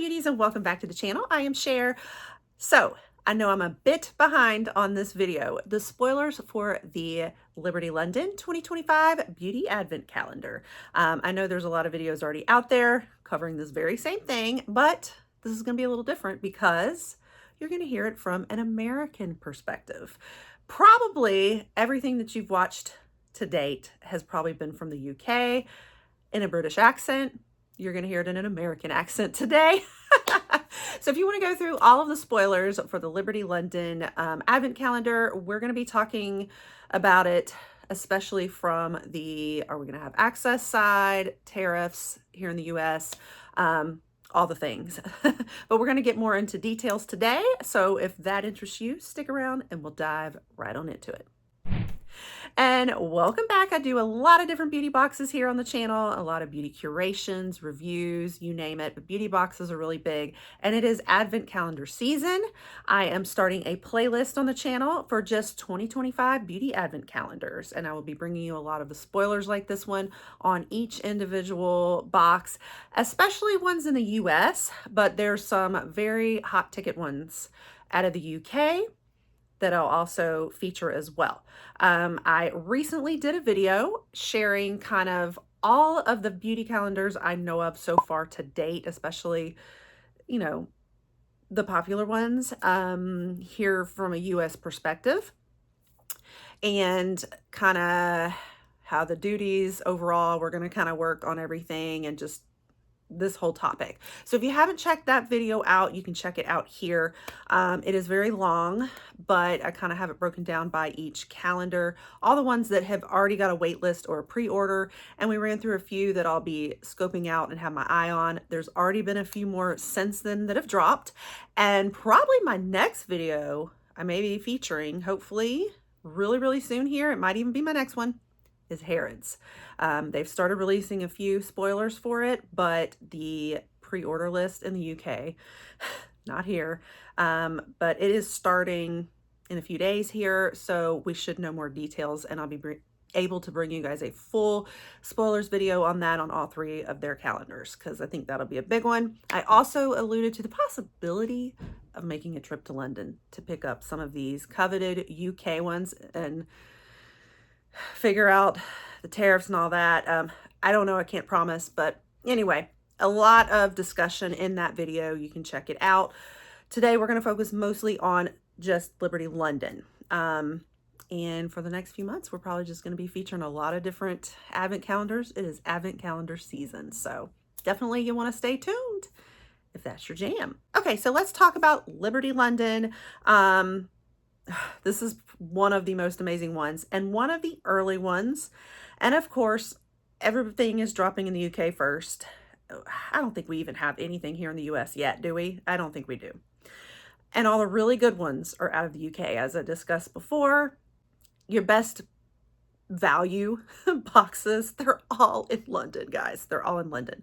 beauties, and welcome back to the channel. I am Cher. So I know I'm a bit behind on this video. The spoilers for the Liberty London 2025 Beauty Advent Calendar. I know there's a lot of videos already out there covering this very same thing, but this is going to be a little different because you're going to hear it from an American perspective. Probably everything that you've watched to date has probably been from the UK in a British accent. You're going to hear it in an American accent today. So if you want to go through all of the spoilers for the Liberty London Advent Calendar, we're going to be talking about it, especially from the, are we going to have access side, tariffs here in the US, all the things. But we're going to get more into details today. So if that interests you, stick around and we'll dive right on into it. And welcome back. I do a lot of different beauty boxes here on the channel, a lot of beauty curations, reviews, you name it, but beauty boxes are really big. And it is Advent calendar season. I am starting a playlist on the channel for just 2025 beauty Advent calendars. And I will be bringing you a lot of the spoilers like this one on each individual box, especially ones in the US, but there's some very hot ticket ones out of the UK that I'll also feature as well. I recently did a video sharing kind of all of the beauty calendars I know of so far to date, especially, you know, the popular ones here from a US perspective, and kind of how the duties overall, we're going to kind of work on everything and just this whole topic. So if you haven't checked that video out, you can check it out here. It is very long, but I kind of have it broken down by each calendar, all the ones that have already got a wait list or a pre-order, and we ran through a few that I'll be scoping out and have my eye on. There's already been a few more since then that have dropped, and probably my next video I may be featuring, hopefully really soon here, it might even be my next one, is Harrods. They've started releasing a few spoilers for it, but the pre-order list in the UK, not here, but it is starting in a few days here, so we should know more details, and I'll be able to bring you guys a full spoilers video on that on all three of their calendars, because I think that'll be a big one. I also alluded to the possibility of making a trip to London to pick up some of these coveted UK ones and figure out the tariffs and all that. I don't know, I can't promise, but anyway, a lot of discussion in that video. You can check it out. Today we're going to focus mostly on just Liberty London. And for the next few months, we're probably just going to be featuring a lot of different Advent calendars. It is Advent calendar season, so definitely you want to stay tuned if that's your jam. Okay, so let's talk about Liberty London. This is one of the most amazing ones and one of the early ones. And of course, everything is dropping in the UK first. I don't think we even have anything here in the US yet, do we? I don't think we do. And all the really good ones are out of the UK. As I discussed before, your best value boxes, they're all in London, guys. They're all in London.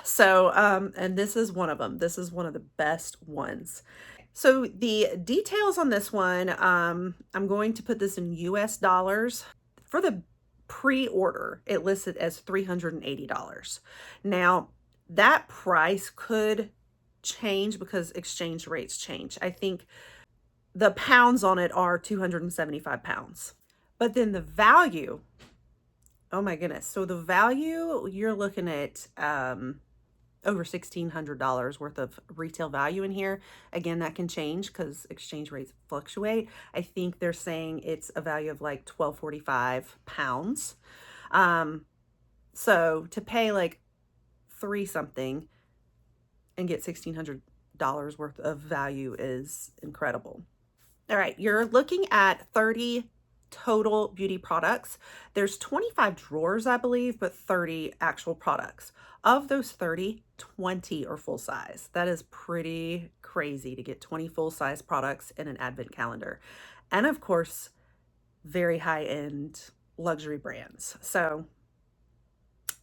So, and this is one of them. This is one of the best ones. So the details on this one, I'm going to put this in US dollars. For the pre-order, it listed as $380. Now, that price could change because exchange rates change. I think the pounds on it are 275 pounds. But then the value, oh my goodness. So the value, you're looking at over $1,600 worth of retail value in here. Again, that can change because exchange rates fluctuate. I think they're saying it's a value of like 1245 pounds. So to pay like $3 something and get $1,600 worth of value is incredible. All right, you're looking at 30 total beauty products. There's 25 drawers, I believe, but 30 actual products. Of those 30, 20 are full size. That is pretty crazy to get 20 full size products in an Advent calendar. And of course, very high-end luxury brands. So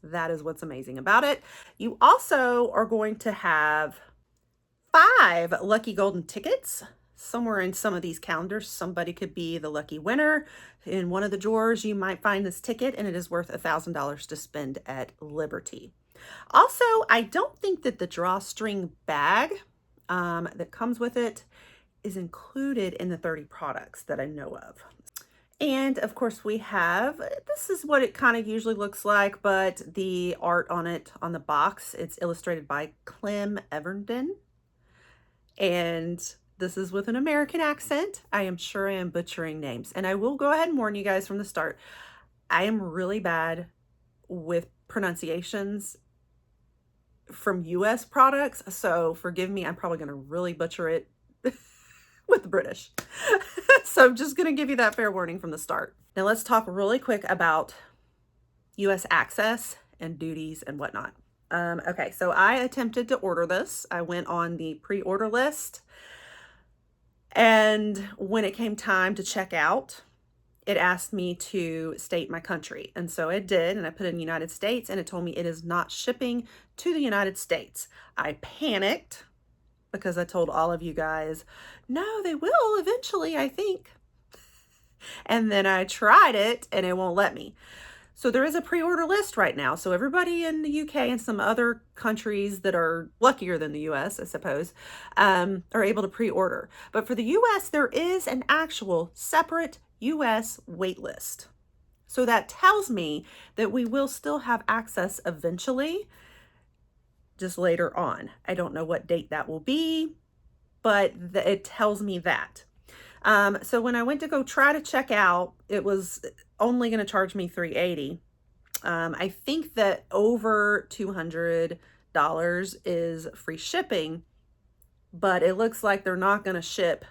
that is what's amazing about it. You also are going to have 5 lucky golden tickets. Somewhere in some of these calendars, somebody could be the lucky winner. In one of the drawers, you might find this ticket, and it is worth $1,000 to spend at Liberty. Also, I don't think that the drawstring bag that comes with it is included in the 30 products that I know of. And of course we have, this is what it kind of usually looks like, but the art on it on the box, it's illustrated by Clem Evernden. And this is with an American accent. I am sure I am butchering names. And I will go ahead and warn you guys from the start. I am really bad with pronunciations from US products. So forgive me, I'm probably going to really butcher it with the British. So I'm just going to give you that fair warning from the start. Now let's talk really quick about US access and duties and whatnot. Okay, so I attempted to order this. I went on the pre-order list, and when it came time to check out, it asked me to state my country. And so it did, and I put in United States, and it told me it is not shipping to the United States. I panicked because I told all of you guys, no, they will eventually, I think. And then I tried it and it won't let me. So there is a pre-order list right now. So everybody in the UK and some other countries that are luckier than the US, I suppose, are able to pre-order. But for the US, there is an actual separate US wait list. So that tells me that we will still have access eventually, just later on. I don't know what date that will be, but it tells me that. So when I went to go try to check out, it was only going to charge me $380. I think that over $200 is free shipping, but it looks like they're not going to ship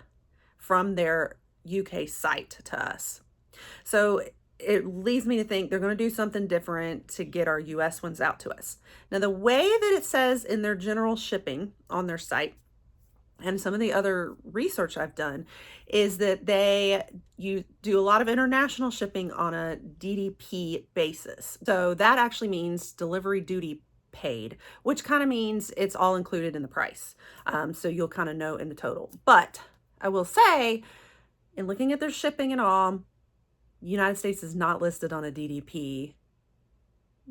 from their UK site to us. So it leads me to think they're going to do something different to get our US ones out to us. Now, the way that it says in their general shipping on their site, and some of the other research I've done, is that you do a lot of international shipping on a DDP basis. So that actually means delivery duty paid, which kind of means it's all included in the price. So you'll kind of know in the total. But I will say, in looking at their shipping and all, United States is not listed on a DDP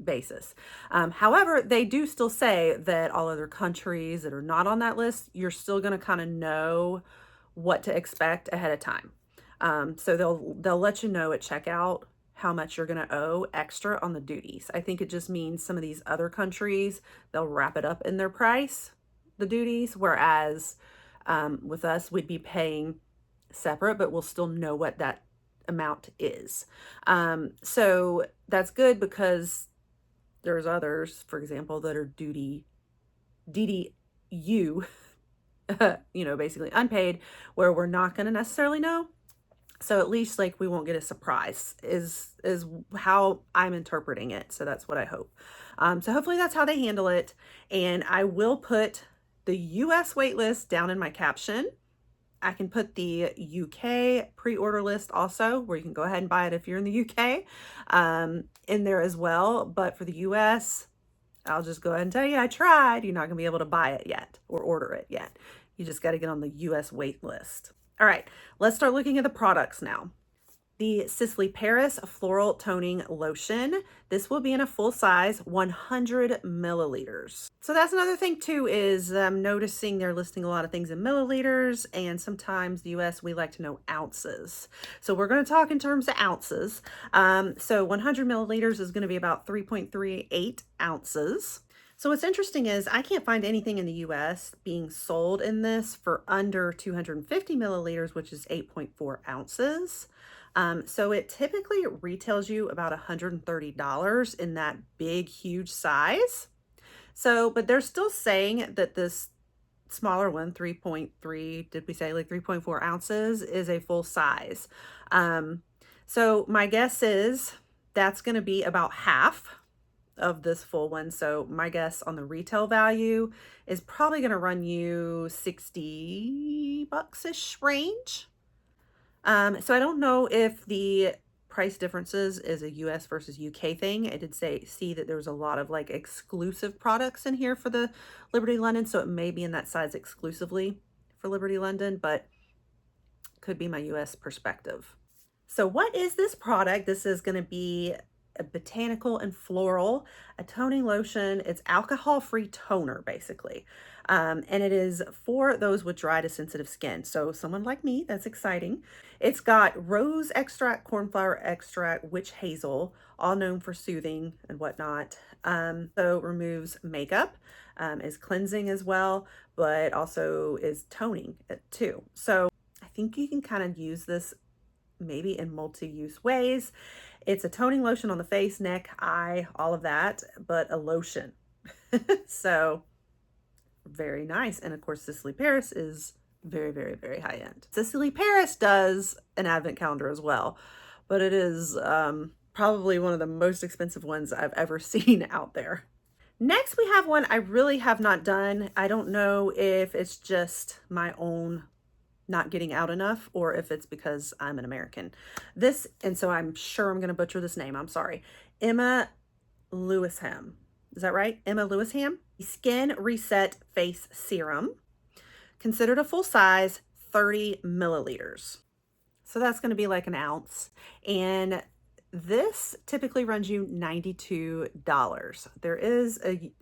basis. However, they do still say that all other countries that are not on that list, you're still going to kind of know what to expect ahead of time. So they'll let you know at checkout how much you're going to owe extra on the duties. I think it just means some of these other countries, they'll wrap it up in their price, the duties, whereas with us, we'd be paying separate, but we'll still know what that amount is. So that's good, because there's others, for example, that are DDU, basically unpaid, where we're not going to necessarily know. So at least like we won't get a surprise is how I'm interpreting it. So that's what I hope. So hopefully that's how they handle it. And I will put the US waitlist down in my caption. I can put the UK pre-order list also, where you can go ahead and buy it if you're in the UK, in there as well. But for the US, I'll just go ahead and tell you, I tried. You're not going to be able to buy it yet or order it yet. You just got to get on the US wait list. All right, let's start looking at the products now. The Sisley Paris Floral Toning Lotion. This will be in a full size 100 milliliters. So that's another thing too, is noticing they're listing a lot of things in milliliters, and sometimes the US, we like to know ounces. So we're going to talk in terms of ounces. So 100 milliliters is going to be about 3.38 ounces. So what's interesting is I can't find anything in the US being sold in this for under 250 milliliters, which is 8.4 ounces. So it typically retails you about $130 in that big, huge size. So, but they're still saying that this smaller one, 3.3, did we say like 3.4 ounces, is a full size. So my guess is that's going to be about half of this full one. So my guess on the retail value is probably going to run you 60 bucks-ish range. So I don't know if the price differences is a US versus UK thing. I did see that there was a lot of like exclusive products in here for the Liberty London. So it may be in that size exclusively for Liberty London, but could be my US perspective. So what is this product? This is going to be a botanical and floral, a toning lotion. It's alcohol-free toner, basically. And it is for those with dry to sensitive skin. So someone like me, that's exciting. It's got rose extract, cornflower extract, witch hazel, all known for soothing and whatnot. So removes makeup, is cleansing as well, but also is toning too. So I think you can kind of use this maybe in multi-use ways. It's a toning lotion on the face, neck, eye, all of that, but a lotion. So very nice. And of course, Cicely Paris is very, very, very high end. Cicely Paris does an advent calendar as well, but it is probably one of the most expensive ones I've ever seen out there. Next, we have one I really have not done. I don't know if it's just my own not getting out enough or if it's because I'm an American. This, and so I'm sure I'm going to butcher this name. I'm sorry. Emma Lewisham. Is that right? Emma Lewisham? Skin Reset Face Serum. Considered a full size, 30 milliliters. So that's going to be like an ounce. And this typically runs you $92. There is a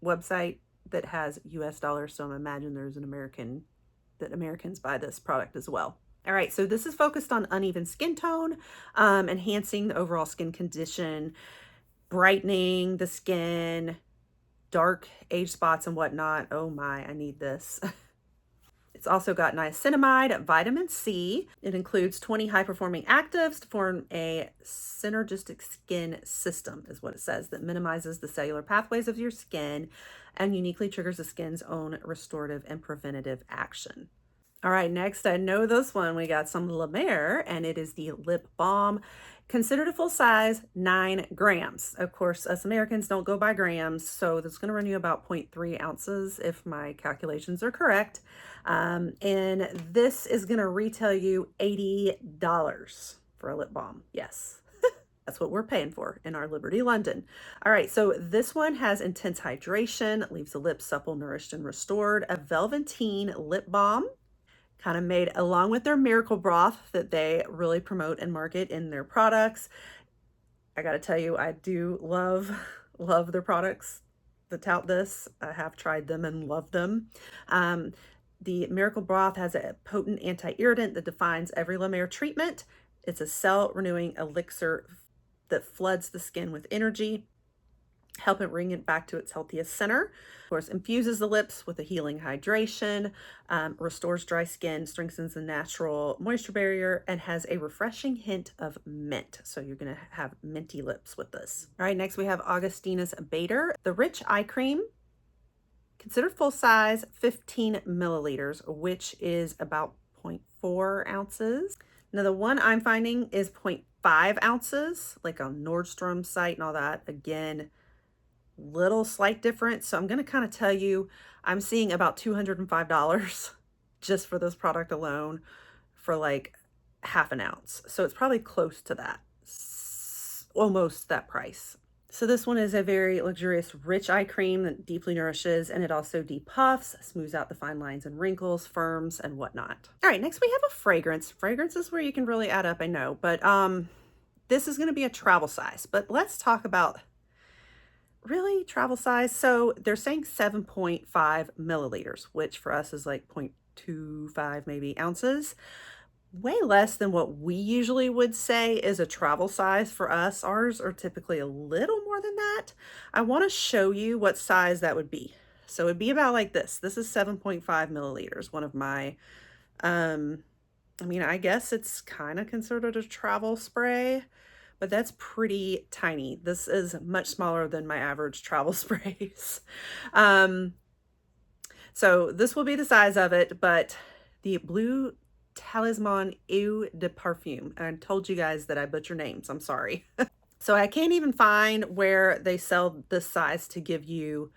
website that has US dollars, so I imagine there's an Americans buy this product as well. All right, so this is focused on uneven skin tone, enhancing the overall skin condition, brightening the skin, dark age spots and whatnot. Oh my, I need this. It's also got niacinamide, vitamin C. It includes 20 high-performing actives to form a synergistic skin system, is what it says, that minimizes the cellular pathways of your skin and uniquely triggers the skin's own restorative and preventative action. All right, next, I know this one. We got some La Mer, and it is the lip balm. Considered a full size, 9 grams. Of course, us Americans don't go by grams, so that's going to run you about 0.3 ounces if my calculations are correct. And this is going to retail you $80 for a lip balm. Yes. That's what we're paying for in our Liberty London. All right, so this one has intense hydration, leaves the lips supple, nourished, and restored. A velveteen lip balm, kind of made along with their miracle broth that they really promote and market in their products. I got to tell you, I do love their products that tout this. I have tried them and loved them. The miracle broth has a potent anti-irritant that defines every La Mer treatment. It's a cell renewing elixir that floods the skin with energy, help it bring it back to its healthiest center. Of course, infuses the lips with a healing hydration, restores dry skin, strengthens the natural moisture barrier, and has a refreshing hint of mint. So you're going to have minty lips with this. All right, next we have Augustinus Bader, the Rich Eye Cream. Considered full size, 15 milliliters, which is about 0.4 ounces. Now the one I'm finding is 0.5 ounces, like on Nordstrom's site and all that. Again, little slight difference. So I'm going to kind of tell you, I'm seeing about $205 just for this product alone for like half an ounce. So it's probably close to that, almost that price. So this one is a very luxurious, rich eye cream that deeply nourishes, and it also depuffs, smooths out the fine lines and wrinkles, firms, and whatnot. All right, next we have a fragrance. Fragrance is where you can really add up, I know, but this is going to be a travel size. But let's talk about really travel size. So they're saying 7.5 milliliters, which for us is like 0.25 maybe ounces. Way less than what we usually would say is a travel size for us. Ours are typically a little more than that. I want to show you what size that would be. So it'd be about like this. This is 7.5 milliliters. One of my, I mean, I guess it's kind of considered a travel spray, but that's pretty tiny. This is much smaller than my average travel sprays. So this will be the size of it, but the Blue Talisman Eau de Parfum. I told you guys that I butcher names. I'm sorry. So I can't even find where they sell this size to give you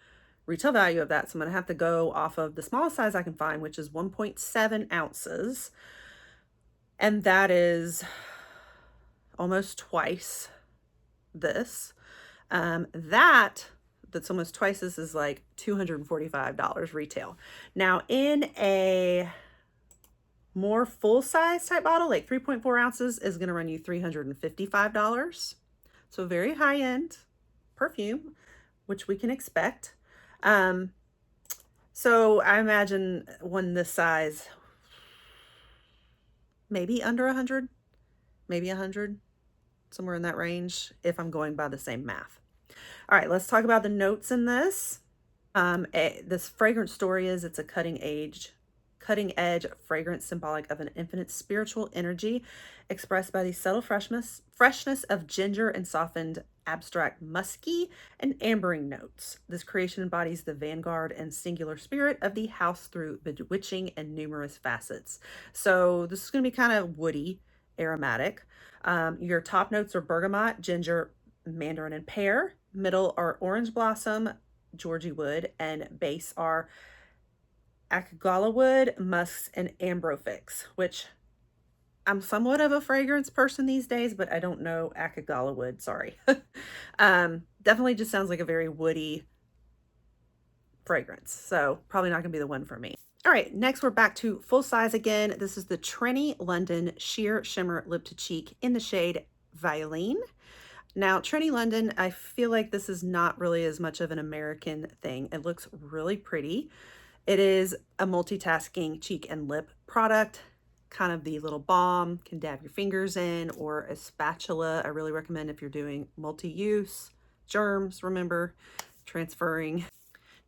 retail value of that. So I'm going to have to go off of the smallest size I can find, which is 1.7 ounces. And that is almost twice this. That's almost twice this is like $245 retail. Now in a more full size type bottle, like 3.4 ounces, is going to run you $355. So very high-end perfume, which we can expect. Um, so I imagine one this size, maybe under 100, maybe 100, somewhere in that range, if I'm going by the same math. All right, let's talk about the notes in this. This fragrance story is it's a cutting edge fragrance symbolic of an infinite spiritual energy expressed by the subtle freshness of ginger and softened abstract musky and ambering notes. This creation embodies the vanguard and singular spirit of the house through bewitching and numerous facets. So this is going to be kind of woody, aromatic. Your top notes are bergamot, ginger, mandarin, and pear. Middle are orange blossom, Georgie wood, and base are Akagala wood, musks, and ambrofix, which I'm somewhat of a fragrance person these days, but I don't know Akagala wood, sorry. Definitely just sounds like a very woody fragrance, so probably not gonna be the one for me. All right, next we're back to full size again. This is the Trini London Sheer Shimmer Lip to Cheek in the shade Violin. Now, Trini London, I feel like this is not really as much of an American thing. It looks really pretty. It is a multitasking cheek and lip product, kind of the little balm, can dab your fingers in, or a spatula. I really recommend if you're doing multi-use, germs, remember, transferring.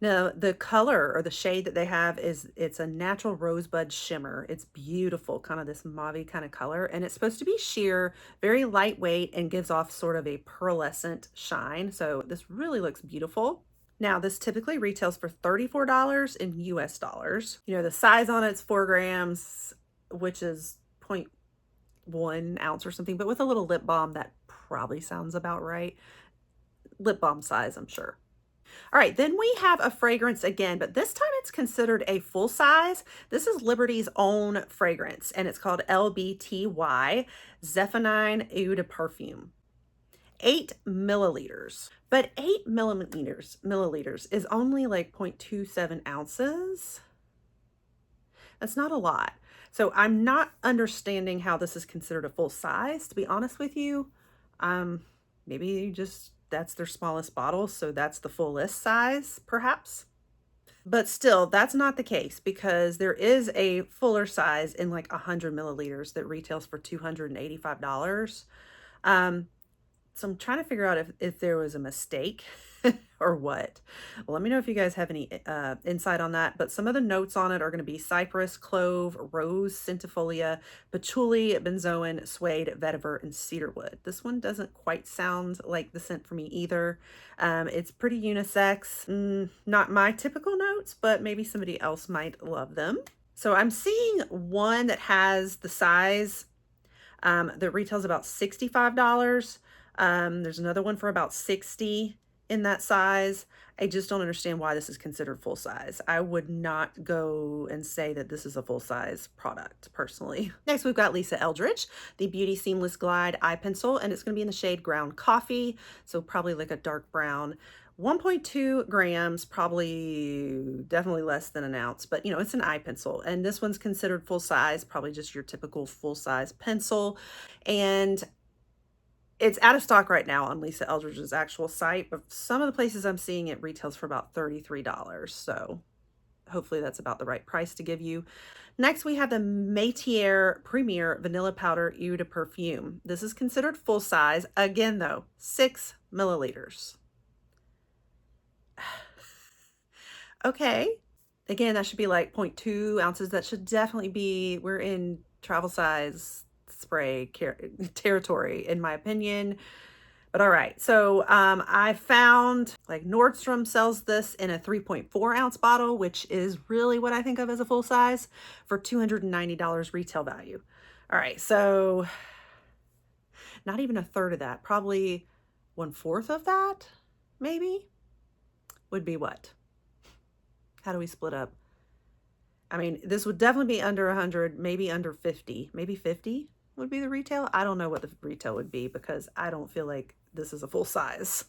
Now, the color or the shade that they have it's a natural rosebud shimmer. It's beautiful, kind of this mauve kind of color, and it's supposed to be sheer, very lightweight, and gives off sort of a pearlescent shine. So this really looks beautiful. Now, this typically retails for $34 in US dollars. You know, the size on it's 4 grams, which is 0.1 ounce or something, but with a little lip balm, that probably sounds about right. Lip balm size, I'm sure. All right, then we have a fragrance again, but this time it's considered a full size. This is Liberty's own fragrance, and it's called LBTY Zephyrine Eau de Parfum. 8 milliliters, but 8 milliliters is only like 0.27 ounces. That's not a lot. So I'm not understanding how this is considered a full size, to be honest with you. Maybe just that's their smallest bottle, so that's the fullest size, perhaps. But still, that's not the case because there is a fuller size in like 100 milliliters that retails for $285. So I'm trying to figure out if there was a mistake or what. Well, let me know if you guys have any insight on that. But some of the notes on it are going to be cypress, clove, rose, centifolia, patchouli, benzoin, suede, vetiver, and cedarwood. This one doesn't quite sound like the scent for me either. It's pretty unisex. Not my typical notes, but maybe somebody else might love them. So I'm seeing one that has the size that retails about $65. There's another one for about 60 in that size. I just don't understand why this is considered full size. I would not go and say that this is a full size product personally. Next, we've got Lisa Eldridge, the Beauty Seamless Glide Eye Pencil, and it's going to be in the shade Ground Coffee. So probably like a dark brown. 1.2 grams, probably definitely less than an ounce, but you know, it's an eye pencil, and this one's considered full size, probably just your typical full size pencil. And it's out of stock right now on Lisa Eldridge's actual site, but some of the places I'm seeing it retails for about $33. So hopefully that's about the right price to give you. Next, we have the Métier Premier Vanilla Powder Eau de Parfum. This is considered full size. Again, though, 6 milliliters. Okay. Again, that should be like 0.2 ounces. That should definitely be, we're in travel size spray territory, in my opinion. But all right, so I found like Nordstrom sells this in a 3.4 ounce bottle, which is really what I think of as a full size, for $290 retail value. All right, so not even a third of that, probably 1/4 of that, maybe, would be what? How do we split up? I mean, this would definitely be under 100, maybe under 50, maybe 50 would be the retail. I don't know what the retail would be because I don't feel like this is a full size.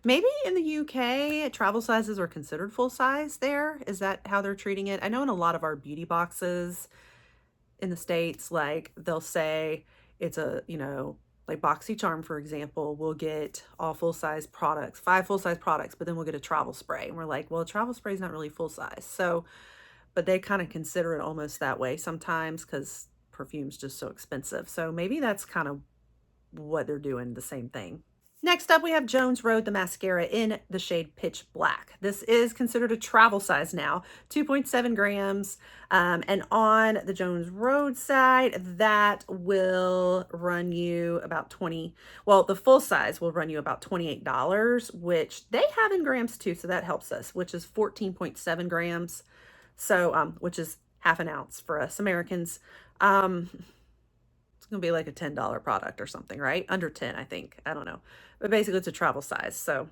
Maybe in the UK, travel sizes are considered full size there. Is that how they're treating it? I know in a lot of our beauty boxes in the States, like they'll say it's a, you know, Like BoxyCharm, for example, we'll get all full-size products, 5 full-size products, but then we'll get a travel spray. And we're like, well, a travel spray is not really full-size. So, but they kind of consider it almost that way sometimes because perfume's just so expensive. So maybe that's kind of what they're doing, the same thing. Next up, we have Jones Road, the mascara in the shade Pitch Black. This is considered a travel size now, 2.7 grams. And on the Jones Road side, that will run you about 20, well, the full size will run you about $28, which they have in grams too, so that helps us, which is 14.7 grams. So, which is half an ounce for us Americans. It's gonna be like a $10 product or something, right? Under 10, I think. I don't know. But basically it's a travel size, so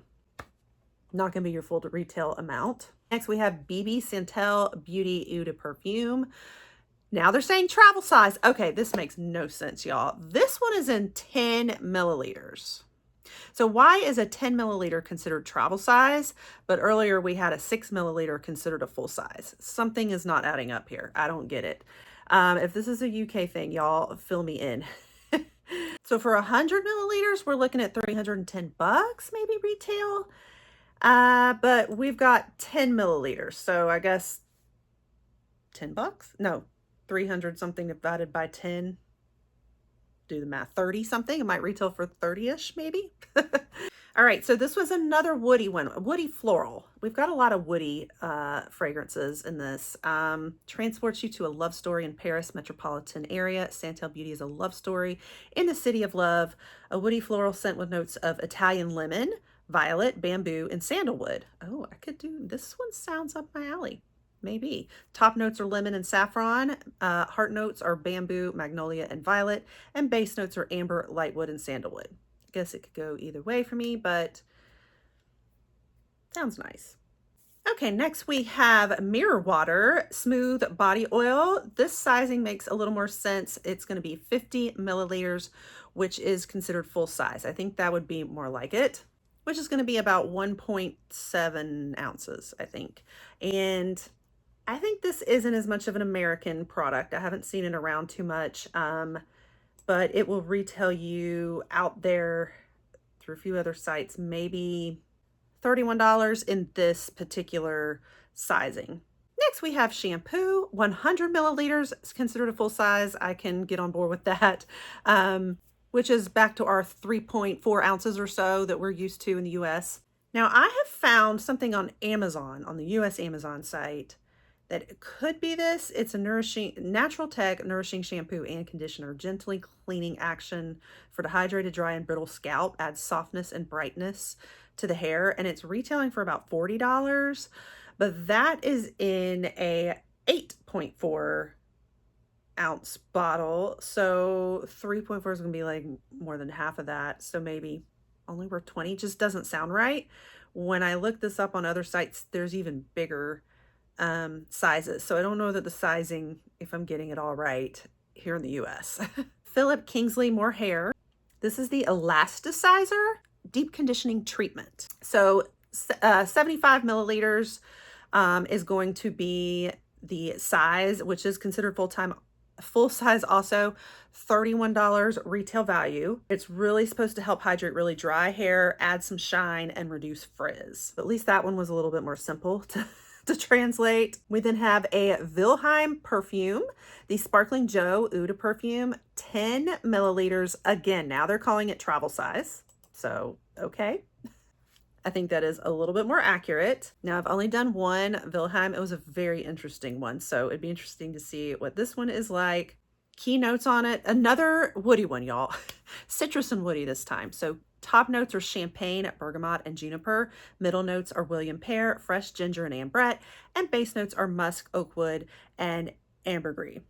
not gonna be your full retail amount. Next we have BB Santel Beauty Eau de Perfume. Now they're saying travel size. Okay, this makes no sense, y'all. This one is in 10 milliliters. So why is a 10 milliliter considered travel size, but earlier we had a 6 milliliter considered a full size? Something is not adding up here. I don't get it. If this is a UK thing, y'all fill me in. So for 100 milliliters, we're looking at 310 bucks, maybe retail. But we've got 10 milliliters. So I guess 10 bucks? No, 300 something divided by 10. Do the math, 30 something. It might retail for 30-ish maybe. All right, so this was another woody one, woody floral. We've got a lot of woody fragrances in this. Transports you to a love story in Paris metropolitan area. Santel Beauty is a love story in the city of love. A woody floral scent with notes of Italian lemon, violet, bamboo, and sandalwood. Oh, I could do, this one sounds up my alley. Maybe. Top notes are lemon and saffron. Heart notes are bamboo, magnolia, and violet. And base notes are amber, lightwood, and sandalwood. I guess it could go either way for me, but sounds nice. Okay, next we have Mirror Water Smooth Body Oil. This sizing makes a little more sense. It's going to be 50 milliliters, which is considered full size. I think that would be more like it, which is going to be about 1.7 ounces, I think. And I think this isn't as much of an American product. I haven't seen it around too much, but it will retail you out there through a few other sites, maybe $31 in this particular sizing. Next, we have shampoo, 100 milliliters. It's considered a full size. I can get on board with that, which is back to our 3.4 ounces or so that we're used to in the US. Now, I have found something on Amazon, on the US Amazon site, that it could be this. It's a nourishing, natural tech nourishing shampoo and conditioner, gently cleaning action for dehydrated, dry, and brittle scalp, adds softness and brightness to the hair, and it's retailing for about $40, but that is in a 8.4 ounce bottle, so 3.4 is gonna be like more than half of that, so maybe only worth 20. Just doesn't sound right. When I look this up on other sites, there's even bigger sizes. So I don't know that the sizing, if I'm getting it all right here in the US. Philip Kingsley More Hair. This is the elasticizer deep conditioning treatment. So 75 milliliters is going to be the size, which is considered full size also, $31 retail value. It's really supposed to help hydrate really dry hair, add some shine, and reduce frizz. At least that one was a little bit more simple to translate. We then have a Wilhelm perfume, the Sparkling Joe Eau de Perfume, 10 milliliters. Again, now they're calling it travel size. So, okay. I think that is a little bit more accurate. Now, I've only done one Wilhelm. It was a very interesting one, so it'd be interesting to see what this one is like. Key notes on it. Another woody one, y'all. Citrus and woody this time. So top notes are champagne, bergamot, and juniper. Middle notes are William pear, fresh ginger, and ambrette. And base notes are musk, oakwood, and ambergris.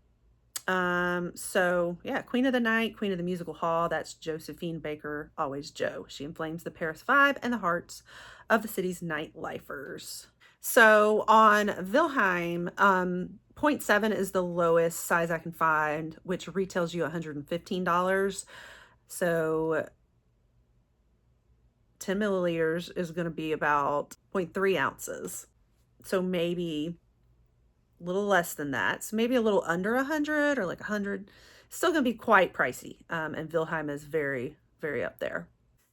So yeah, Queen of the Night, Queen of the Musical Hall, that's Josephine Baker, always Jo. She inflames the Paris vibe and the hearts of the city's nightlifers. So on Wilhelm, 0.7 is the lowest size I can find, which retails you $115. So 10 milliliters is going to be about 0.3 ounces. So maybe a little less than that. So maybe a little under 100 or like 100. Still going to be quite pricey, and Vilheim is very, very up there.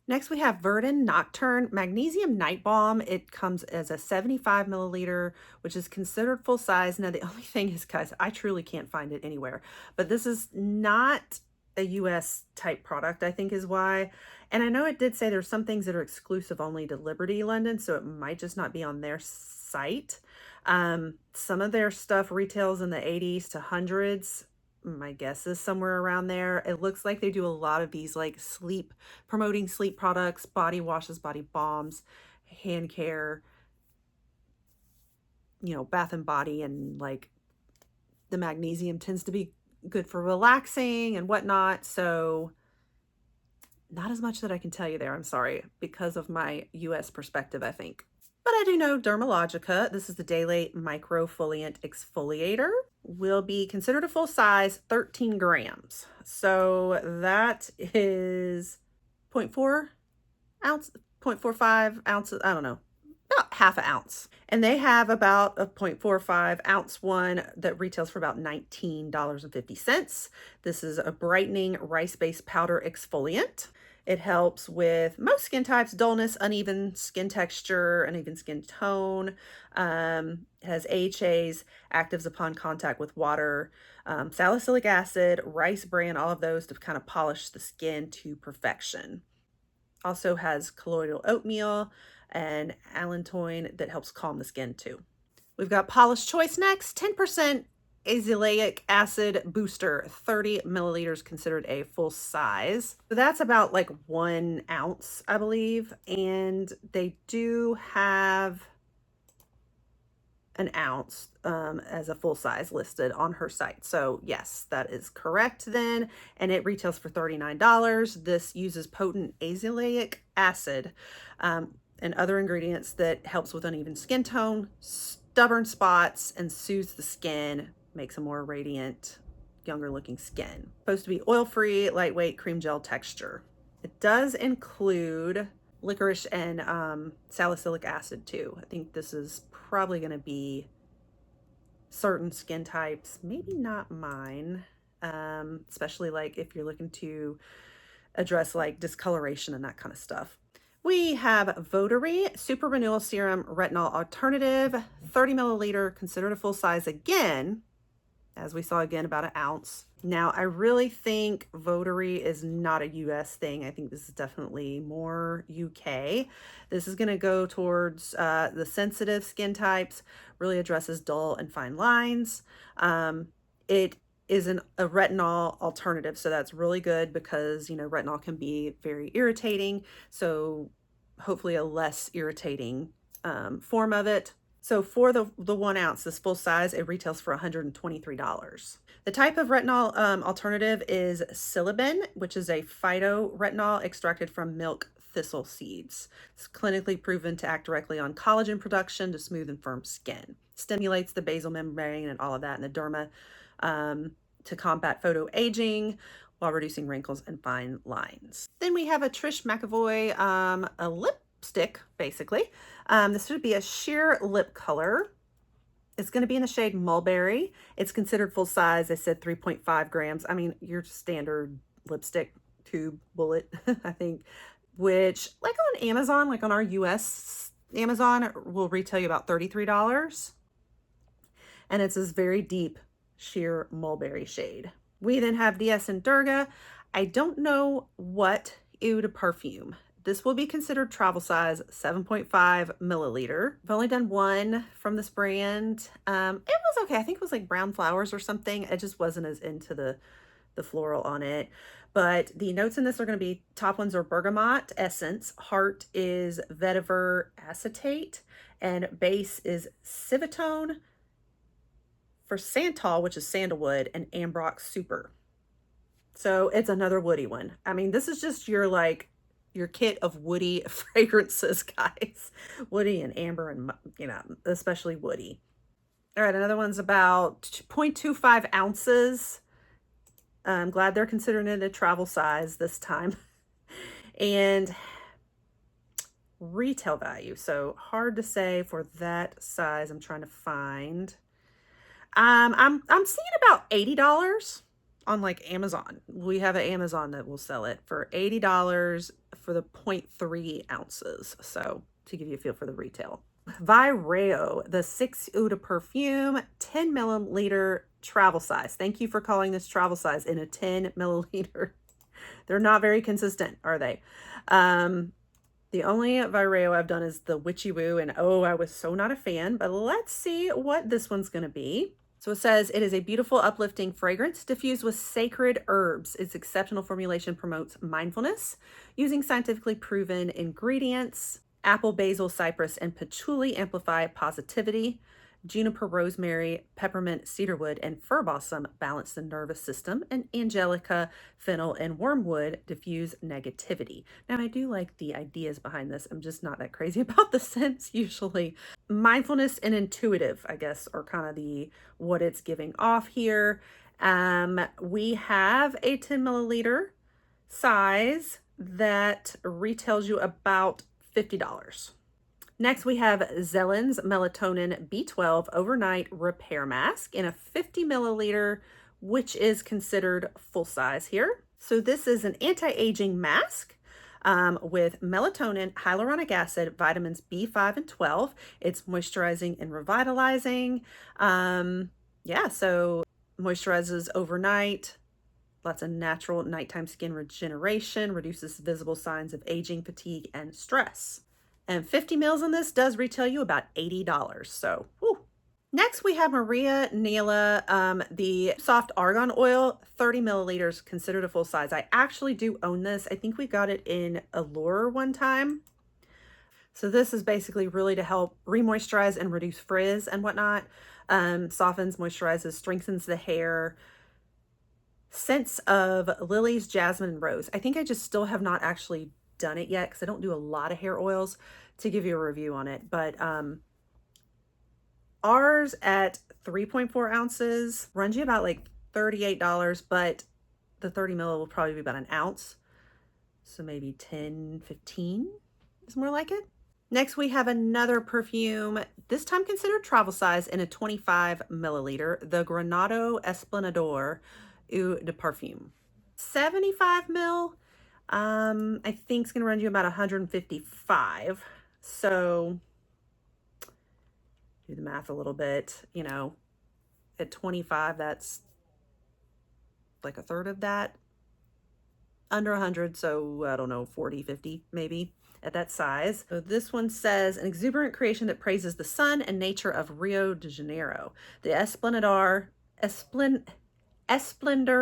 Next, we have Verdant Nocturne Magnesium Night Balm. It comes as a 75 milliliter, which is considered full size. Now, the only thing is, guys, I truly can't find it anywhere, but this is not a US type product, I think is why. And I know it did say there's some things that are exclusive only to Liberty London, so it might just not be on their site. Some of their stuff retails in the 80s to hundreds. My guess is somewhere around there. It looks like they do a lot of these like promoting sleep products, body washes, body balms, hand care, bath and body, and like the magnesium tends to be good for relaxing and whatnot. So not as much that I can tell you there. I'm sorry, because of my US perspective, I think. But I do know Dermalogica, this is the Daily Microfoliant Exfoliator, will be considered a full size, 13 grams. So that is 0.4 ounce, 0.45 ounces, I don't know, about half an ounce. And they have about a 0.45 ounce one that retails for about $19.50. This is a brightening rice-based powder exfoliant. It helps with most skin types, dullness, uneven skin texture, uneven skin tone. It has AHAs, actives upon contact with water, salicylic acid, rice bran, all of those to kind of polish the skin to perfection. Also has colloidal oatmeal and allantoin that helps calm the skin too. We've got Paula's Choice next, 10% azelaic acid booster, 30 milliliters, considered a full size. So that's about like 1 ounce, I believe. And they do have an ounce as a full size listed on her site. So yes, that is correct then. And it retails for $39. This uses potent azelaic acid and other ingredients that helps with uneven skin tone, stubborn spots, and soothes the skin, makes a more radiant, younger looking skin. Supposed to be oil-free, lightweight, cream gel texture. It does include licorice and salicylic acid too. I think this is probably going to be certain skin types, maybe not mine, especially like if you're looking to address like discoloration and that kind of stuff. We have Votary Super Renewal Serum Retinol Alternative, 30 milliliter, considered a full size again, as we saw again, about an ounce. Now, I really think Votary is not a US thing. I think this is definitely more UK. This is going to go towards the sensitive skin types, really addresses dull and fine lines. It is a retinol alternative, so that's really good because, retinol can be very irritating. So hopefully a less irritating form of it. So for the 1 ounce, this full size, it retails for $123. The type of retinol alternative is Silibin, which is a phytoretinol extracted from milk thistle seeds. It's clinically proven to act directly on collagen production to smooth and firm skin. Stimulates the basal membrane and all of that in the derma to combat photoaging while reducing wrinkles and fine lines. Then we have a Trish McAvoy, a lipstick, basically. This would be a sheer lip color. It's going to be in the shade Mulberry. It's considered full size. I said 3.5 grams. I mean, your standard lipstick tube bullet, I think, which like on Amazon, like on our US Amazon, will retail you about $33. And it's this very deep sheer mulberry shade. We then have DS and Durga. I don't know what Oud perfume. This will be considered travel size, 7.5 milliliter. I've only done one from this brand. It was okay. I think it was like brown flowers or something. I just wasn't as into the floral on it. But the notes in this are going to be, top ones are bergamot essence, heart is vetiver acetate, and base is civitone, for santal, which is sandalwood, and ambrox super. So it's another woody one. I mean, this is just your kit of woody fragrances, guys. Woody and amber and, especially woody. All right, another one's about 0.25 ounces. I'm glad they're considering it a travel size this time. And retail value, so hard to say for that size. I'm trying to find. I'm seeing about $80. on like Amazon. We have an Amazon that will sell it for $80 for the 0.3 ounces. So to give you a feel for the retail. Vireo, the 6 Eau de Perfume 10 milliliter travel size. Thank you for calling this travel size in a 10 milliliter. They're not very consistent, are they? The only Vireo I've done is the Witchy Woo, and oh, I was so not a fan, but let's see what this one's going to be. So it says, it is a beautiful, uplifting fragrance diffused with sacred herbs. Its exceptional formulation promotes mindfulness using scientifically proven ingredients. Apple, basil, cypress, and patchouli amplify positivity. Juniper, rosemary, peppermint, cedarwood, and fir balsam balance the nervous system, and angelica, fennel, and wormwood diffuse negativity. Now, I do like the ideas behind this. I'm just not that crazy about the scents usually. Mindfulness and intuitive, I guess, are kind of the what it's giving off here. We have a 10 milliliter size that retails you about $50. Next, we have Zellen's Melatonin B12 Overnight Repair Mask in a 50 milliliter, which is considered full size here. So this is an anti-aging mask with melatonin, hyaluronic acid, vitamins B5 and 12. It's moisturizing and revitalizing. Yeah, so moisturizes overnight. Lots of natural nighttime skin regeneration, reduces visible signs of aging, fatigue, and stress. And 50 mils on this does retail you about $80. So, whew. Next, we have Maria Neila, the soft argan oil, 30 milliliters, considered a full size. I actually do own this. I think we got it in Allure one time. So this is basically really to help remoisturize and reduce frizz and whatnot. Softens, moisturizes, strengthens the hair. Scents of lilies, jasmine, and rose. I think I just still have not actually done it yet because I don't do a lot of hair oils to give you a review on it. But ours at 3.4 ounces runs you about like $38, but the 30 ml will probably be about an ounce. So maybe 10, 15 is more like it. Next, we have another perfume, this time considered travel size in a 25 milliliter, the Granado Esplanador Eau de Parfum. 75 mil, I think it's going to run you about 155. So do the math a little bit, you know, at 25, that's like a third of that, under 100. So I don't know, 40, 50 maybe at that size. So this one says, an exuberant creation that praises the sun and nature of Rio de Janeiro. The Esplendor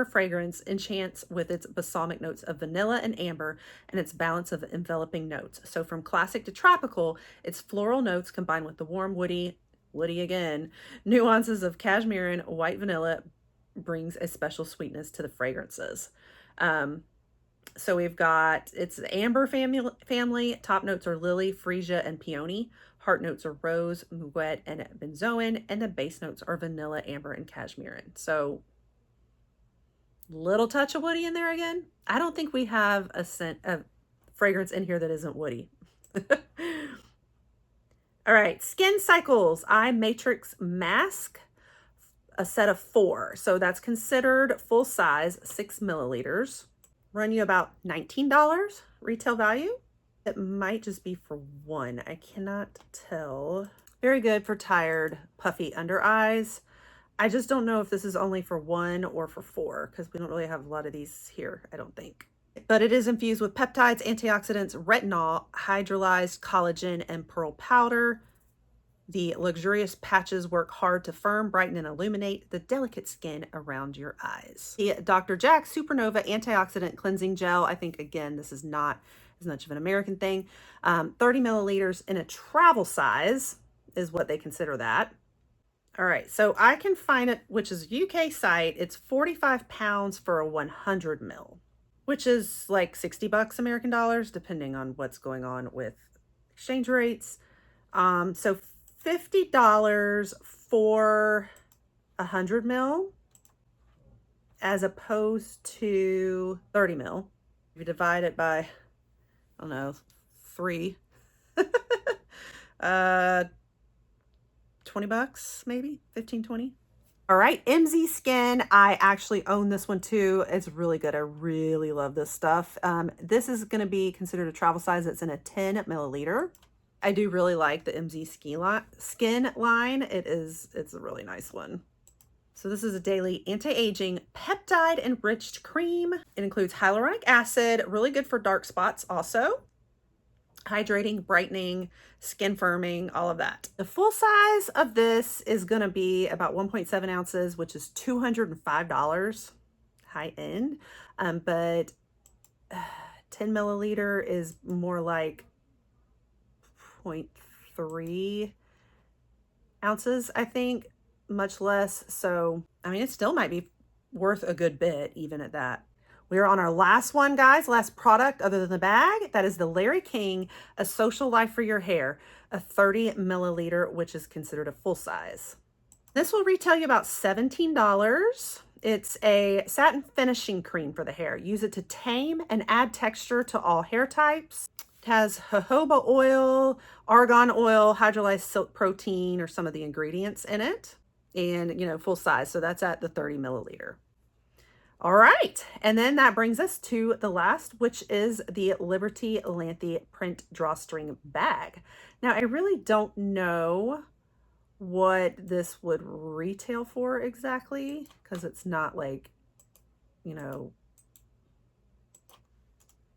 fragrance enchants with its balsamic notes of vanilla and amber and its balance of enveloping notes. So from classic to tropical, its floral notes combined with the warm, woody again, nuances of cashmere and white vanilla brings a special sweetness to the fragrances. So we've got, it's the amber family. Top notes are lily, freesia, and peony. Heart notes are rose, muguet, and benzoin. And the base notes are vanilla, amber, and cashmere. So little touch of woody in there again. I don't think we have a scent of fragrance in here that isn't woody. All right, Skin Cycles Eye Matrix Mask, a set of 4. So that's considered full size, 6 milliliters. Run you about $19 retail value. It might just be for one. I cannot tell. Very good for tired, puffy under eyes. I just don't know if this is only for 1 or for 4 because we don't really have a lot of these here, I don't think. But it is infused with peptides, antioxidants, retinol, hydrolyzed collagen, and pearl powder. The luxurious patches work hard to firm, brighten, and illuminate the delicate skin around your eyes. The Dr. Jack Supernova Antioxidant Cleansing Gel. I think, again, this is not as much of an American thing. 30 milliliters in a travel size is what they consider that. All right, so I can find it, which is a UK site. It's 45 pounds for a 100 mil, which is like 60 bucks American dollars, depending on what's going on with exchange rates. So $50 for 100 mil as opposed to 30 mil. If you divide it by, I don't know, 3, 20 bucks, maybe 15, 20. All right, MZ Skin. I actually own this one too. It's really good. I really love this stuff. This is going to be considered a travel size. It's in a 10 milliliter. I do really like the MZ Skin line. It's a really nice one. So this is a daily anti-aging peptide enriched cream. It includes hyaluronic acid, really good for dark spots also. Hydrating, brightening, skin firming, all of that. The full size of this is going to be about 1.7 ounces, which is $205, high end. But 10 milliliter is more like 0.3 ounces, I think, much less. So, I mean, it still might be worth a good bit, even at that. We are on our last one, guys, last product other than the bag. That is the Larry King, A Social Life for Your Hair, a 30 milliliter, which is considered a full size. This will retail you about $17. It's a satin finishing cream for the hair. Use it to tame and add texture to all hair types. It has jojoba oil, argan oil, hydrolyzed silk protein, or some of the ingredients in it. And, you know, full size. So that's at the 30 milliliter. All right, and then that brings us to the last, which is the Liberty Lanthy print drawstring bag. Now, I really don't know what this would retail for exactly, because it's not like, you know,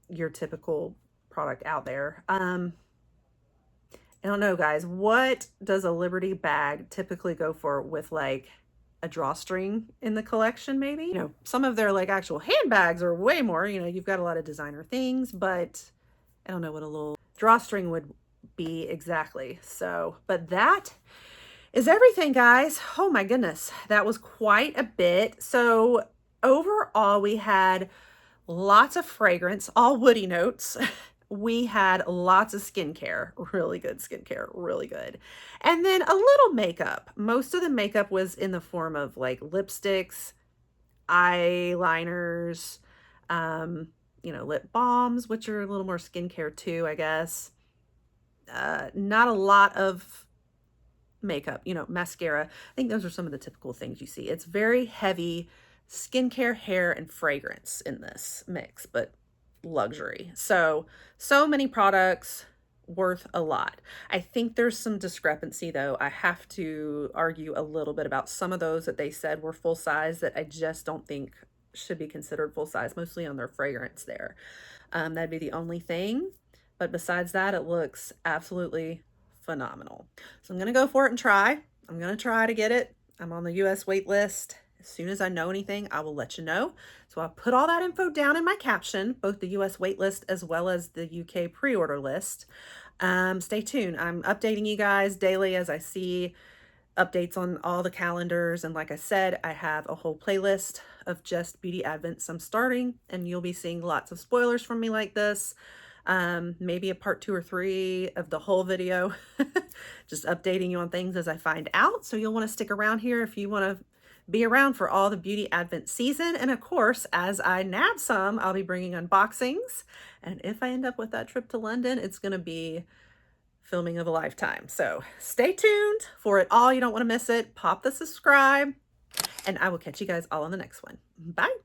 your typical product out there. I don't know, guys. What does a Liberty bag typically go for with like a drawstring in the collection? Maybe, you know, some of their like actual handbags are way more, you know, you've got a lot of designer things, but I don't know what a little drawstring would be exactly. So, but that is everything, guys. Oh my goodness, that was quite a bit. So overall, we had lots of fragrance, all woody notes. We had lots of skincare, really good skincare, really good. And then a little makeup. Most of the makeup was in the form of like lipsticks, eyeliners, you know, lip balms, which are a little more skincare too, I guess. Not a lot of makeup, you know, mascara. I think those are some of the typical things you see. It's very heavy skincare, hair, and fragrance in this mix, but luxury. So many products, worth a lot. I think there's some discrepancy though. I have to argue a little bit about some of those that they said were full size that I just don't think should be considered full size, mostly on their fragrance there. That'd be the only thing. But besides that, it looks absolutely phenomenal. So I'm going to go for it and try. I'm going to try to get it. I'm on the US wait list. As soon as I know anything, I will let you know. So I'll put all that info down in my caption, both the US wait list as well as the UK pre-order list. Stay tuned. I'm updating you guys daily as I see updates on all the calendars. And like I said, I have a whole playlist of just beauty advents I'm starting, and you'll be seeing lots of spoilers from me like this. Maybe a part 2 or 3 of the whole video, just updating you on things as I find out. So you'll want to stick around here if you want to be around for all the beauty advent season. And of course, as I nab some, I'll be bringing unboxings. And if I end up with that trip to London, it's going to be filming of a lifetime. So stay tuned for it all. You don't want to miss it. Pop the subscribe, and I will catch you guys all on the next one. Bye.